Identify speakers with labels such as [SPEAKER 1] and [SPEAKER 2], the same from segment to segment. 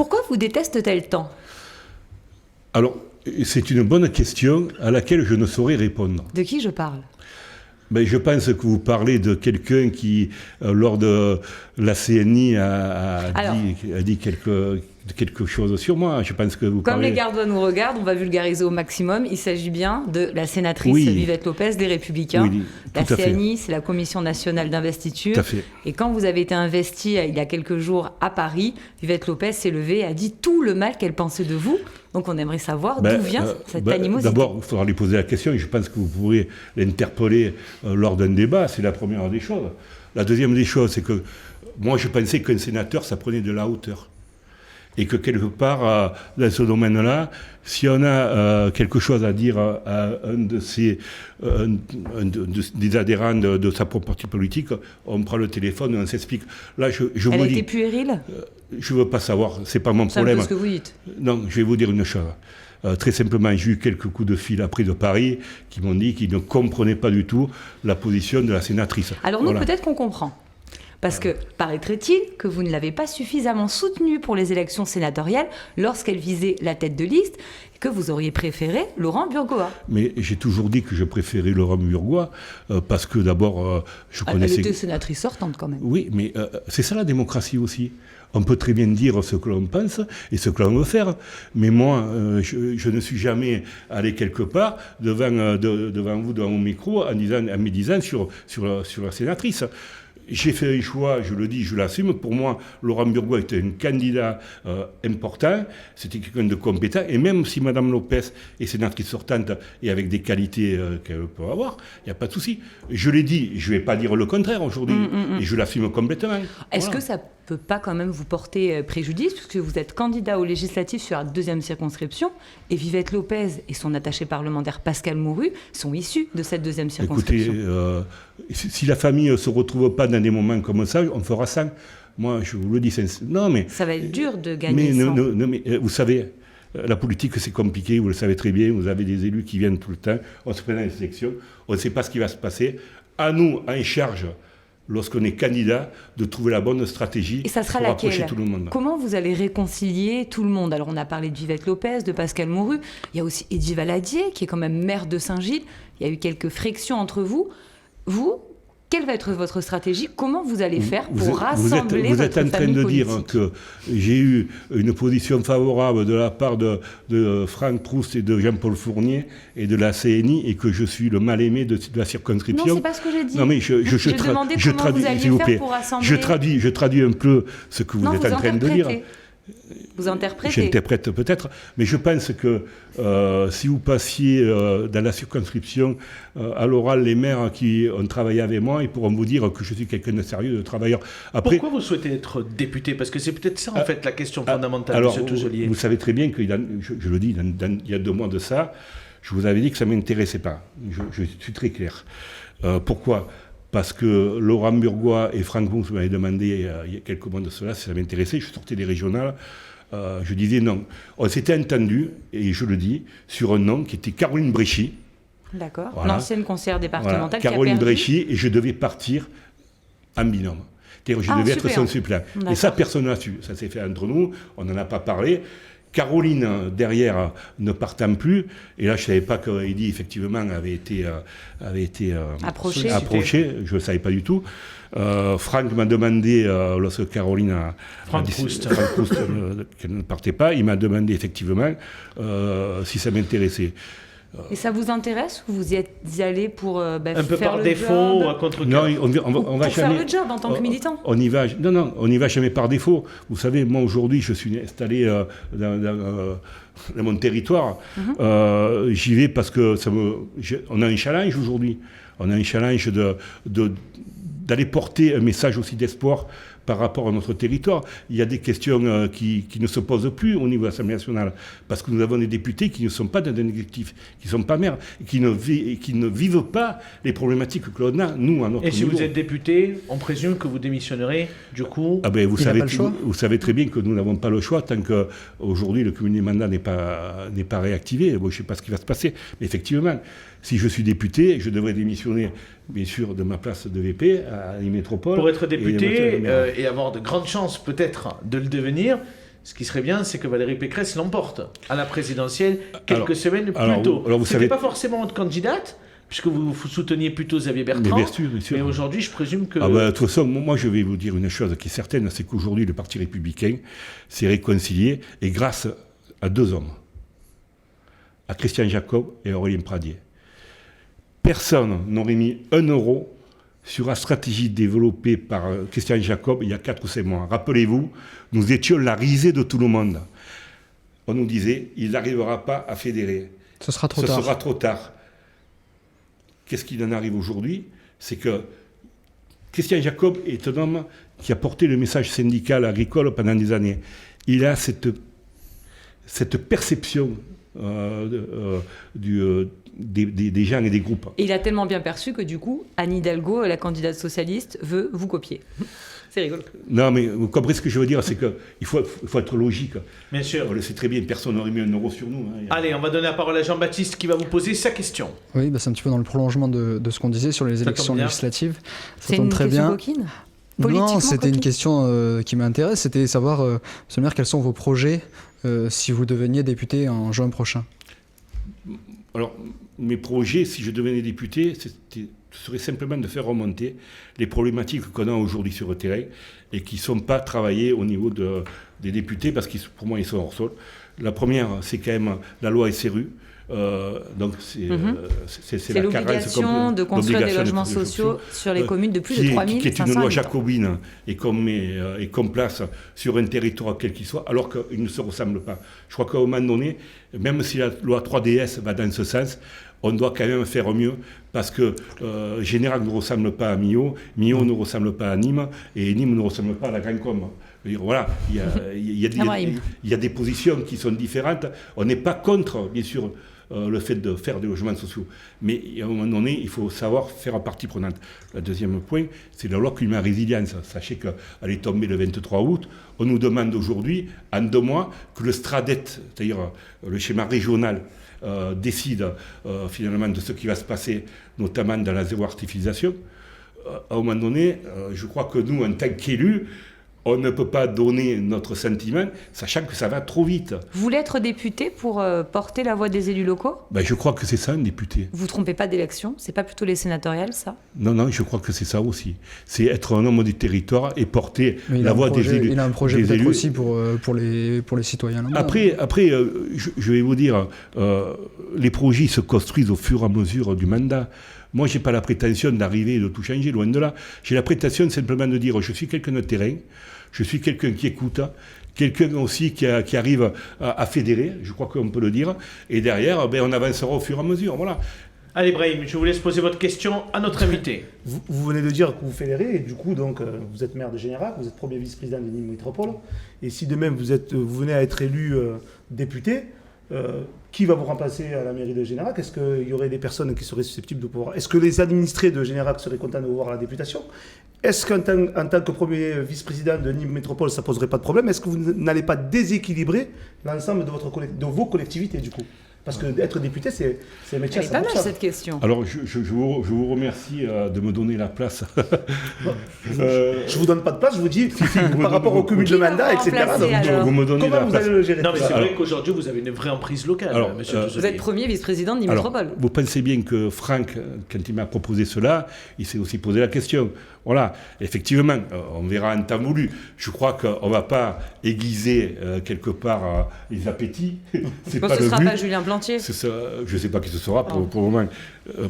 [SPEAKER 1] Pourquoi vous déteste-t-elle tant ?
[SPEAKER 2] Alors, c'est une bonne question à laquelle je ne saurais répondre.
[SPEAKER 1] De qui je parle ?
[SPEAKER 2] Ben, je pense que vous parlez de quelqu'un qui, lors de la CNI, a dit quelque chose sur moi. Je pense que vous
[SPEAKER 1] Comme
[SPEAKER 2] parlez...
[SPEAKER 1] les Gardois nous regardent, on va vulgariser au maximum. Il s'agit bien de la sénatrice Vivette Lopez des Républicains.
[SPEAKER 2] Oui,
[SPEAKER 1] la CNI, c'est la Commission nationale d'investiture.
[SPEAKER 2] Tout à fait.
[SPEAKER 1] Et quand vous avez été investi il y a quelques jours à Paris, Vivette Lopez s'est levée et a dit tout le mal qu'elle pensait de vous. Donc on aimerait savoir d'où vient cette animosité.
[SPEAKER 2] D'abord, il faudra lui poser la question et je pense que vous pourrez l'interpeller lors d'un débat. C'est la première des choses. La deuxième des choses, c'est que moi je pensais qu'un sénateur, ça prenait de la hauteur. Et que quelque part, dans ce domaine-là, si on a quelque chose à dire à un des adhérents de sa propre parti politique, on prend le téléphone et on s'explique. Là,
[SPEAKER 1] Elle a été puérile ?
[SPEAKER 2] Je ne veux pas savoir, ce n'est pas mon problème.
[SPEAKER 1] C'est un peu ce que vous dites.
[SPEAKER 2] Non, je vais vous dire une chose. Très simplement, j'ai eu quelques coups de fil après de Paris qui m'ont dit qu'ils ne comprenaient pas du tout la position de la sénatrice.
[SPEAKER 1] Alors nous, peut-être qu'on comprend. Parce que paraîtrait-il que vous ne l'avez pas suffisamment soutenue pour les élections sénatoriales lorsqu'elle visait la tête de liste et que vous auriez préféré Laurent Burgoa.
[SPEAKER 2] Mais j'ai toujours dit que je préférais Laurent Burgoa parce que d'abord, je connaissais...
[SPEAKER 1] Elle était sénatrice sortante quand même.
[SPEAKER 2] Oui, mais c'est ça la démocratie aussi. On peut très bien dire ce que l'on pense et ce que l'on veut faire. Mais moi, je ne suis jamais allé quelque part devant vous, devant mon micro, en me disant sur la sénatrice. J'ai fait un choix, je le dis, je l'assume. Pour moi, Laurent Burgoa était un candidat important. C'était quelqu'un de compétent. Et même si Mme Lopez est sénatrice sortante et avec des qualités qu'elle peut avoir, il n'y a pas de souci. Je l'ai dit, je ne vais pas dire le contraire aujourd'hui. Et je l'assume complètement.
[SPEAKER 1] Est-ce que ça ne peut pas quand même vous porter préjudice, puisque vous êtes candidat aux législatives sur la 2e circonscription, et Vivette Lopez et son attaché parlementaire Pascal Mourru sont issus de cette 2e circonscription.
[SPEAKER 2] Écoutez, si la famille ne se retrouve pas dans des moments comme ça, on fera ça. Moi, je vous le dis. Non, mais
[SPEAKER 1] ça va être dur de gagner sans...
[SPEAKER 2] mais vous savez, la politique, c'est compliqué, vous le savez très bien. Vous avez des élus qui viennent tout le temps. On se présente à les élections. On ne sait pas ce qui va se passer. À nous, en charge, lorsqu'on est candidat, de trouver la bonne stratégie pour approcher tout le monde.
[SPEAKER 1] Comment vous allez réconcilier tout le monde ? Alors, on a parlé de Vivette Lopez, de Pascal Mourru. Il y a aussi Eddy Valadier, qui est quand même maire de Saint-Gilles. Il y a eu quelques frictions entre vous. Vous, quelle va être votre stratégie ? Comment vous allez faire pour rassembler
[SPEAKER 2] vous êtes
[SPEAKER 1] votre
[SPEAKER 2] en train de
[SPEAKER 1] politique ?
[SPEAKER 2] dire que j'ai eu une position favorable de la part de Franck Proust et de Jean-Paul Fournier et de la CNI et que je suis le mal-aimé de la circonscription.
[SPEAKER 1] Non, c'est pas ce que j'ai dit.
[SPEAKER 2] Non, mais je
[SPEAKER 1] demandais comment vous alliez faire pour rassembler...
[SPEAKER 2] Je traduis un peu ce que vous êtes en train de dire.
[SPEAKER 1] Vous interprétez.
[SPEAKER 2] J'interprète peut-être, mais je pense que si vous passiez dans la circonscription à l'oral, les maires qui ont travaillé avec moi, ils pourront vous dire que je suis quelqu'un de sérieux, de travailleur. Après,
[SPEAKER 3] pourquoi vous souhaitez être député ? Parce que c'est peut-être ça, en fait, la question fondamentale,
[SPEAKER 2] alors,
[SPEAKER 3] M. Touzelier.
[SPEAKER 2] Vous savez très bien que, je le dis, il y a 2 mois de ça, je vous avais dit que ça ne m'intéressait pas. Je suis très clair. Pourquoi ? Parce que Laurent Burgoa et Franck Proust m'avaient demandé il y a quelques mois de cela si ça m'intéressait. Je sortais des régionales. Je disais non. On s'était entendu, et je le dis, sur un nom qui était Caroline Bréchy.
[SPEAKER 1] D'accord. Voilà. L'ancienne conseillère départementale qui a
[SPEAKER 2] Caroline
[SPEAKER 1] perdu.
[SPEAKER 2] Bréchy, et je devais partir en binôme. C'est-à-dire, je devais être son suppléant. Et ça, personne n'a su. Ça s'est fait entre nous, on n'en a pas parlé. Caroline, derrière, ne partant plus, et là, je ne savais pas qu'Eddy, effectivement, avait été approché, je ne savais pas du tout. Franck m'a demandé, lorsque Caroline
[SPEAKER 3] Franck Proust,
[SPEAKER 2] qu'elle ne partait pas, il m'a demandé, effectivement, si ça m'intéressait.
[SPEAKER 1] Et ça vous intéresse ou vous y êtes allé pour
[SPEAKER 3] un peu
[SPEAKER 1] faire
[SPEAKER 3] par
[SPEAKER 1] le
[SPEAKER 3] défaut
[SPEAKER 1] job,
[SPEAKER 3] ou à contre-cœur?
[SPEAKER 2] Non, on va
[SPEAKER 1] pour
[SPEAKER 2] jamais
[SPEAKER 1] faire le job en tant que militant.
[SPEAKER 2] On n'y va jamais par défaut. Vous savez, moi aujourd'hui, je suis installé dans mon territoire. J'y vais parce que on a un challenge aujourd'hui. On a un challenge d'aller porter un message aussi d'espoir par rapport à notre territoire. Il y a des questions qui ne se posent plus au niveau de l'Assemblée nationale, parce que nous avons des députés qui ne sont pas dans un exécutif, qui ne sont pas maires, et qui ne vivent pas les problématiques que l'on a, nous, à notre niveau.
[SPEAKER 3] Et si vous êtes député, on présume que vous démissionnerez, du coup...
[SPEAKER 2] Vous savez très bien que nous n'avons pas le choix, tant qu'aujourd'hui le cumul des mandats n'est pas réactivé. Bon, je ne sais pas ce qui va se passer, mais effectivement, si je suis député, je devrais démissionner, bien sûr, de ma place de VP à la métropole.
[SPEAKER 3] Pour être député et avoir de grandes chances, peut-être, de le devenir, ce qui serait bien, c'est que Valérie Pécresse l'emporte à la présidentielle quelques semaines plus tôt.
[SPEAKER 2] Alors vous
[SPEAKER 3] C'était
[SPEAKER 2] savez
[SPEAKER 3] pas forcément votre candidate, puisque vous souteniez plutôt Xavier Bertrand.
[SPEAKER 2] Mais bien sûr.
[SPEAKER 3] Mais aujourd'hui, je présume que...
[SPEAKER 2] de toute façon, moi je vais vous dire une chose qui est certaine, c'est qu'aujourd'hui le Parti républicain s'est réconcilié, et grâce à 2 hommes, à Christian Jacob et Aurélien Pradier. Personne n'aurait mis 1 euro sur la stratégie développée par Christian Jacob il y a 4 ou 5 mois. Rappelez-vous, nous étions la risée de tout le monde. On nous disait, il n'arrivera pas à fédérer.
[SPEAKER 4] Ce sera trop tard.
[SPEAKER 2] Qu'est-ce qu'il en arrive aujourd'hui? C'est que Christian Jacob est un homme qui a porté le message syndical agricole pendant des années. Il a cette perception des gens et des groupes.
[SPEAKER 1] Et il a tellement bien perçu que du coup, Anne Hidalgo, la candidate socialiste, veut vous copier. C'est rigolo.
[SPEAKER 2] Non, mais vous comprenez ce que je veux dire, c'est qu'il faut être logique.
[SPEAKER 3] Bien sûr.
[SPEAKER 2] On le sait très bien, personne n'aurait mis 1 euro sur nous.
[SPEAKER 3] Allez, on va donner la parole à Jean-Baptiste qui va vous poser sa question.
[SPEAKER 4] Oui, c'est un petit peu dans le prolongement de ce qu'on disait sur les élections législatives.
[SPEAKER 1] Ça tombe très bien. C'est une question coquine ?
[SPEAKER 4] Non, c'était une question qui m'intéresse, c'était savoir, Monsieur le maire, quels sont vos projets si vous deveniez député en juin prochain.
[SPEAKER 2] Alors, mes projets, si je devenais député, ce serait simplement de faire remonter les problématiques qu'on a aujourd'hui sur le terrain et qui ne sont pas travaillées au niveau des députés, parce que pour moi, ils sont hors sol. La première, c'est quand même la loi SRU. Donc c'est
[SPEAKER 1] l'obligation de construire des logements sociaux sur les communes de plus de 3 500
[SPEAKER 2] qui est une loi jacobine et qu'on place sur un territoire quel qu'il soit, alors qu'il ne se ressemble pas. Je crois qu'à un moment donné, même si la loi 3DS va dans ce sens, on doit quand même faire mieux, parce que Générac ne ressemble pas à Millau, Millau ne ressemble pas à Nîmes, et Nîmes ne ressemble pas à la Grande Combe. Voilà, il y a des positions qui sont différentes. On n'est pas contre, bien sûr, le fait de faire des logements sociaux. Mais à un moment donné, il faut savoir faire partie prenante. Le deuxième point, c'est la loi climat résilience. Sachez qu'elle est tombée le 23 août. On nous demande aujourd'hui, en 2 mois, que le STRADET, c'est-à-dire le schéma régional, décide finalement de ce qui va se passer, notamment dans la zéro artificialisation. À un moment donné, je crois que nous, en tant qu'élus, on ne peut pas donner notre sentiment, sachant que ça va trop vite.
[SPEAKER 1] Vous voulez être député pour porter la voix des élus locaux ?
[SPEAKER 2] Je crois que c'est ça, un député.
[SPEAKER 1] Vous ne trompez pas d'élection ? C'est pas plutôt les sénatoriales, ça ?
[SPEAKER 2] Non, je crois que c'est ça aussi. C'est être un homme du territoire et porter la voix des élus.
[SPEAKER 4] Il a un projet peut-être aussi pour les citoyens.
[SPEAKER 2] Après, je vais vous dire, les projets se construisent au fur et à mesure du mandat. Moi, je n'ai pas la prétention d'arriver et de tout changer, loin de là. J'ai la prétention simplement de dire, je suis quelqu'un de terrain, je suis quelqu'un qui écoute, quelqu'un aussi qui arrive à fédérer, je crois qu'on peut le dire, et derrière, on avancera au fur et à mesure, voilà.
[SPEAKER 3] Allez Brahim, je vous laisse poser votre question à notre invité.
[SPEAKER 5] Vous venez de dire que vous fédérez, et du coup, donc, vous êtes maire de Générac, vous êtes premier vice-président de Nîmes Métropole, et si demain vous venez à être élu député, qui va vous remplacer à la mairie de Générac? Est-ce qu'il y aurait des personnes qui seraient susceptibles de pouvoir... Est-ce que les administrés de Générac seraient contents de vous voir à la députation? Est-ce qu'en tant que premier vice-président de Nîmes Métropole, ça ne poserait pas de problème? Est-ce que vous n'allez pas déséquilibrer l'ensemble de vos collectivités, du coup? Parce que d'être député, c'est un métier.
[SPEAKER 1] C'est pas mal cette question.
[SPEAKER 2] Alors, je vous remercie de me donner la place.
[SPEAKER 5] Je vous donne pas de place, je vous dis par rapport au cumul de mandats, etc.
[SPEAKER 2] Vous me donnez
[SPEAKER 5] comment
[SPEAKER 2] la
[SPEAKER 5] vous
[SPEAKER 2] place.
[SPEAKER 5] allez le gérer?
[SPEAKER 3] Non, mais c'est vrai qu'aujourd'hui, vous avez une vraie emprise locale, monsieur Duzelier.
[SPEAKER 1] Vous êtes premier vice-président de Nîmes Métropole.
[SPEAKER 2] Vous pensez bien que Franck, quand il m'a proposé cela, il s'est aussi posé la question. Voilà, effectivement, on verra en temps voulu. Je crois qu'on ne va pas aiguiser quelque part les appétits.
[SPEAKER 1] C'est pas ce ne sera pas Julien Plantier.
[SPEAKER 2] Ça, je ne sais pas qui ce sera pour le moment.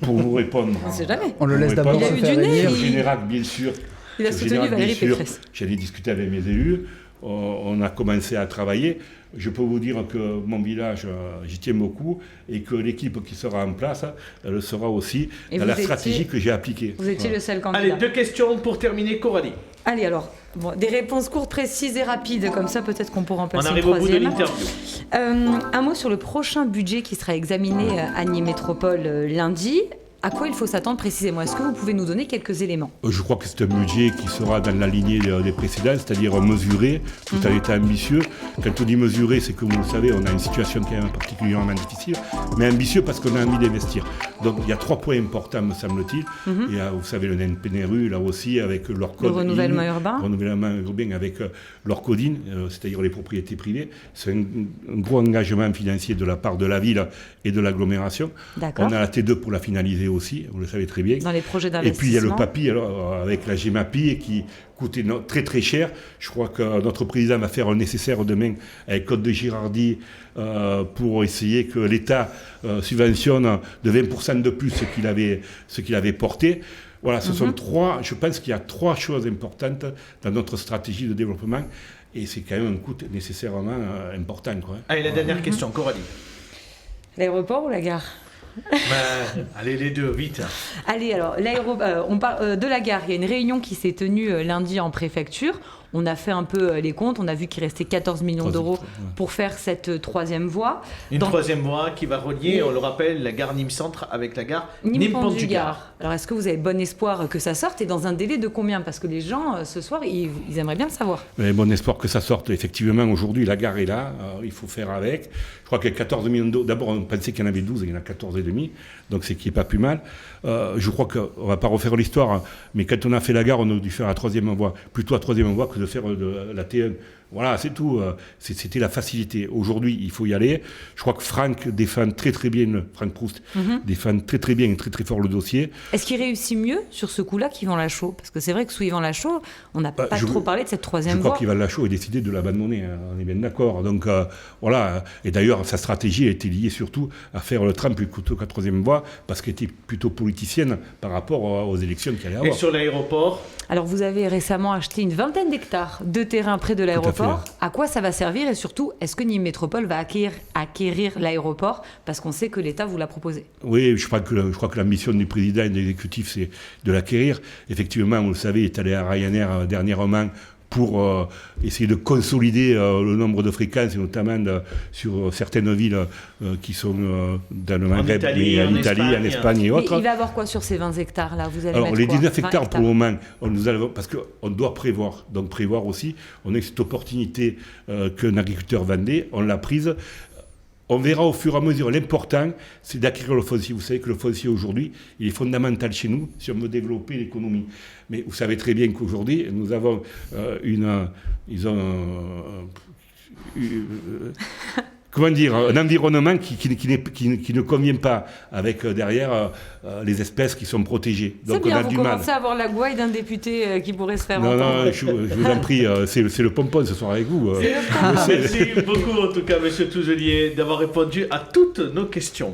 [SPEAKER 2] Pour vous répondre.
[SPEAKER 1] On ne sait jamais.
[SPEAKER 4] On le laisse d'abord se faire élire.
[SPEAKER 2] Générac, bien sûr.
[SPEAKER 1] Il a soutenu Valérie Pécresse.
[SPEAKER 2] J'allais discuter avec mes élus. On a commencé à travailler. Je peux vous dire que mon village, j'y tiens beaucoup, et que l'équipe qui sera en place, elle sera aussi dans la stratégie que j'ai appliquée.
[SPEAKER 1] Vous étiez le seul candidat.
[SPEAKER 3] Allez, 2 questions pour terminer, Coralie.
[SPEAKER 1] Allez, alors, des réponses courtes, précises et rapides, comme ça peut-être qu'on pourra en placer une
[SPEAKER 3] troisième. On arrive au bout de l'interview.
[SPEAKER 1] Un mot sur le prochain budget qui sera examiné à Nîmes Métropole lundi. À quoi il faut s'attendre précisément? Est-ce que vous pouvez nous donner quelques éléments?
[SPEAKER 2] Je crois que c'est un budget qui sera dans la lignée des précédents, c'est-à-dire mesuré, tout en étant ambitieux. Quand on dit mesuré, c'est que vous le savez, on a une situation quand même particulièrement difficile, mais ambitieux parce qu'on a envie d'investir. Donc il y a 3 points importants, me semble-t-il. Il y a, vous savez, le NPNRU, là aussi, avec leur code.
[SPEAKER 1] Le renouvellement urbain.
[SPEAKER 2] Le renouvellement urbain avec leur codine, c'est-à-dire les propriétés privées. C'est un gros engagement financier de la part de la ville et de l'agglomération.
[SPEAKER 1] D'accord.
[SPEAKER 2] On a la T2 pour la finaliser aussi, vous le savez très bien.
[SPEAKER 1] Dans les projets
[SPEAKER 2] Et
[SPEAKER 1] d'investissement.
[SPEAKER 2] puis il y a le PAPI alors, avec la GEMAPI qui coûtait très très cher. Je crois que notre président va faire le nécessaire demain avec Côte de Girardi pour essayer que l'État subventionne de 20% de plus ce qu'il avait porté. Voilà, ce sont 3, je pense qu'il y a 3 choses importantes dans notre stratégie de développement et c'est quand même un coût nécessairement important, quoi.
[SPEAKER 3] Allez, la dernière question, Coralie.
[SPEAKER 1] L'aéroport ou la gare?
[SPEAKER 3] Allez, les deux, vite.
[SPEAKER 1] Allez, alors, on parle de la gare. Il y a une réunion qui s'est tenue lundi en préfecture. On a fait un peu les comptes. On a vu qu'il restait 14 millions d'euros pour faire cette 3e voie.
[SPEAKER 3] Une 3e voie qui va relier, on le rappelle, la gare Nîmes-Centre avec la gare
[SPEAKER 1] Nîmes-Pont-du-Gard. Alors, est-ce que vous avez bon espoir que ça sorte et dans un délai de combien? Parce que les gens, ce soir, ils aimeraient bien le savoir.
[SPEAKER 2] Mais bon espoir que ça sorte. Effectivement, aujourd'hui, la gare est là. Il faut faire avec. Je crois qu'il y a 14 millions d'euros. D'abord, on pensait qu'il y en avait 12, il y en a 14 et demi. Donc, c'est qui n'est pas plus mal. Je crois qu'on ne va pas refaire l'histoire, mais quand on a fait la gare, on a dû faire la 3e voie. Plutôt la 3e voie que de faire de la T1. Voilà, c'est tout. C'était la facilité. Aujourd'hui, il faut y aller. Je crois que Franck défend très très bien, Franck Proust défend très très bien et très très fort le dossier.
[SPEAKER 1] Est-ce qu'il réussit mieux sur ce coup-là qu'Yvan Lachaud? Parce que c'est vrai que sous Yvan Lachaud, on n'a pas trop parlé de cette 3e voie.
[SPEAKER 2] Je crois qu'Yvan Lachaud a décidé de l'abandonner, hein, on est bien d'accord. Donc voilà, et d'ailleurs sa stratégie a été liée surtout à faire le tram plutôt que la 3e voie, parce qu'elle était plutôt politicienne par rapport aux élections qu'il allait avoir.
[SPEAKER 3] Et sur l'aéroport?
[SPEAKER 1] Alors vous avez récemment acheté une 20aine d'hectares de terrain près de l'aéroport. À quoi ça va servir et surtout, est-ce que Nîmes Métropole va acquérir l'aéroport? Parce qu'on sait que l'État vous l'a proposé.
[SPEAKER 2] Oui, je crois que la mission du président et de l'exécutif, c'est de l'acquérir. Effectivement, vous le savez, il est allé à Ryanair dernièrement pour essayer de consolider le nombre de fréquences, et notamment sur certaines villes qui sont dans le Maghreb, en Italie, en Espagne et autres.
[SPEAKER 1] Mais il va avoir quoi sur ces 20 hectares-là? Vous allez
[SPEAKER 2] Alors,
[SPEAKER 1] mettre
[SPEAKER 2] les
[SPEAKER 1] quoi?
[SPEAKER 2] 19 hectares pour le moment, parce qu'on doit prévoir. Donc, prévoir aussi, on a cette opportunité qu'un agriculteur vendait, on l'a prise. On verra au fur et à mesure. L'important, c'est d'acquérir le foncier. Vous savez que le foncier, aujourd'hui, il est fondamental chez nous si on veut développer l'économie. Mais vous savez très bien qu'aujourd'hui, nous avons comment dire, un environnement qui ne convient pas, avec derrière les espèces qui sont protégées. Donc
[SPEAKER 1] c'est bien,
[SPEAKER 2] on a
[SPEAKER 1] vous
[SPEAKER 2] du mal.
[SPEAKER 1] commencez à avoir la gouaille d'un député qui pourrait se faire entendre.
[SPEAKER 2] Non, je vous en prie, c'est le pompon ce soir avec vous.
[SPEAKER 3] Merci beaucoup en tout cas, Monsieur Touzelier, d'avoir répondu à toutes nos questions.